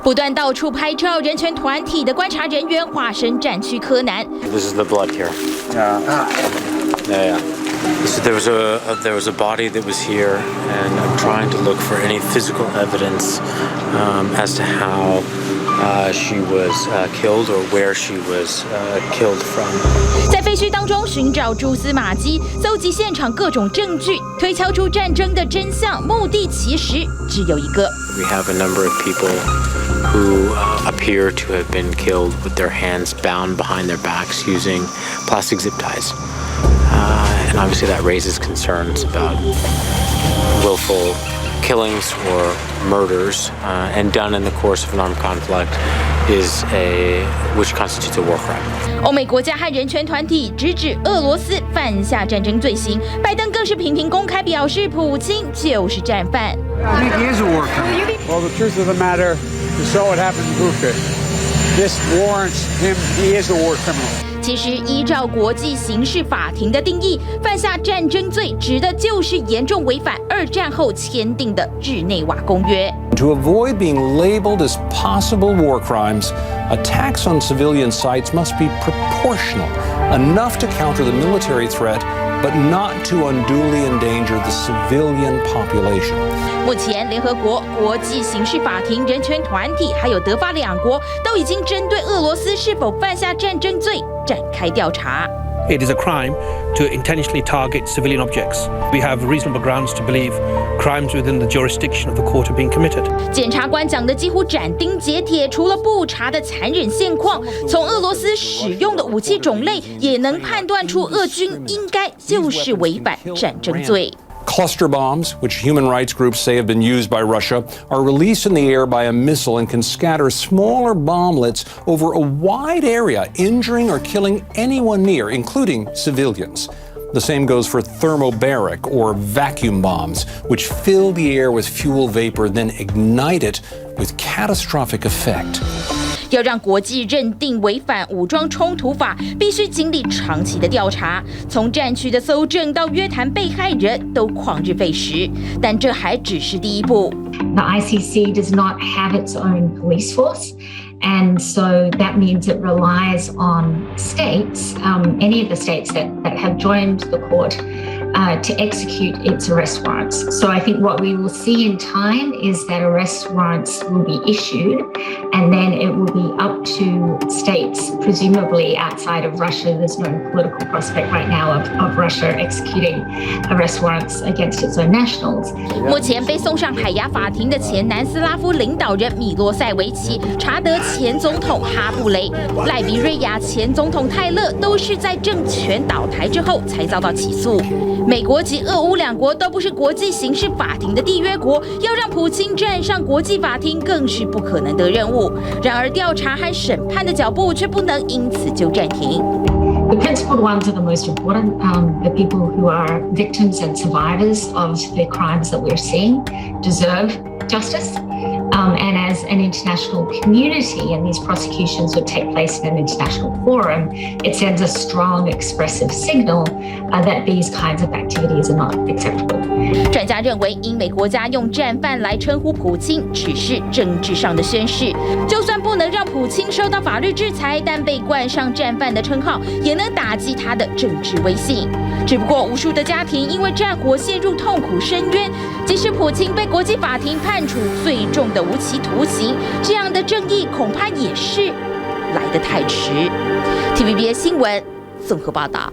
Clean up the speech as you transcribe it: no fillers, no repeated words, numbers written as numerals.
不断到处拍照，人权团体的观察人员化身战区柯南。This is the blood here. Yeah. So there was a body that was here, and I'm trying to look for any physical evidence as to how she was killed or where she was killed from. 在废墟当中寻找蛛丝马迹，搜集现场各种证据，推敲出战争的真相。目的其实只有一个。We have a number of people who appear to have been killed with their hands bound behind their backs using plastic zip ties. And obviously that raises concerns about willful killings or murders and done in the course of an armed conflict which constitutes a war crime. 欧美国家和人权团体直指俄罗斯犯下战争罪行，拜登更是频频公开表示，普京就是战犯。I think he is a war criminal. Well, the truth of the matter, you saw what happened in Bucha. This warrants him. He is a war criminal. 其实，依照国际刑事法庭的定义，犯下战争罪指的就是严重违反2战后签订的日内瓦公约。To avoid being labeled as possible war crimes, attacks on civilian sites must be proportional, enough to counter the military threat, but not to unduly endanger the civilian population. 目前，联合国、国际刑事法庭、人权团体还有德法2国都已经针对俄罗斯是否犯下战争罪展开调查。It is a crime to intentionally target civilian objects. We have reasonable grounds to believe crimes within the jurisdiction of the court are being committed. 检察官讲的几乎斩钉截铁，除了不查的残忍现况，从俄罗斯使用的武器种类也能判断出俄军应该就是违反战争罪。Cluster bombs, which human rights groups say have been used by Russia, are released in the air by a missile and can scatter smaller bomblets over a wide area, injuring or killing anyone near, including civilians. The same goes for thermobaric or vacuum bombs, which fill the air with fuel vapor, then ignite it with catastrophic effect. 要让国际认定违反武装冲突法，必须经历长期的调查，从战区的搜证到约谈被害人都旷日费时，但这还只是第一步。The ICC does not have its own police force. And so that means it relies on states, any of the states that have joined the court, to execute its arrest warrants. So I think what we will see in time is that arrest warrants will be issued, and then it will be up to states, presumably outside of Russia. There's no political prospect right now of Russia executing arrest warrants against its own nationals. 目前被送上海牙法庭的前南斯拉夫领导人米洛塞维奇、查德前总统哈布雷、赖比瑞亚前总统泰勒都是在政权倒台之后才遭到起诉。美国及俄乌2国都不是国际刑事法庭的缔约国，要让普京站上国际法庭更是不可能的任务。然而，调查和审判的脚步却不能因此就暂停。The principled ones are the most important. The people who are victims and survivors of the crimes that we're seeing deserve justice. And as an international community, and these prosecutions would take place in an international forum, it sends a strong expressive signal that these kinds of activities are not acceptable. 专家认为，英美国家用战犯来称呼普京，只是政治上的宣示。就算不能让普京受到法律制裁，但被冠上战犯的称号，也能打击他的政治威信。只不过，无数的家庭因为战火陷入痛苦深渊，即使普京被国际法庭判处最重的无期徒刑，这样的正义恐怕也是来得太迟。TVBS 新闻综合报道。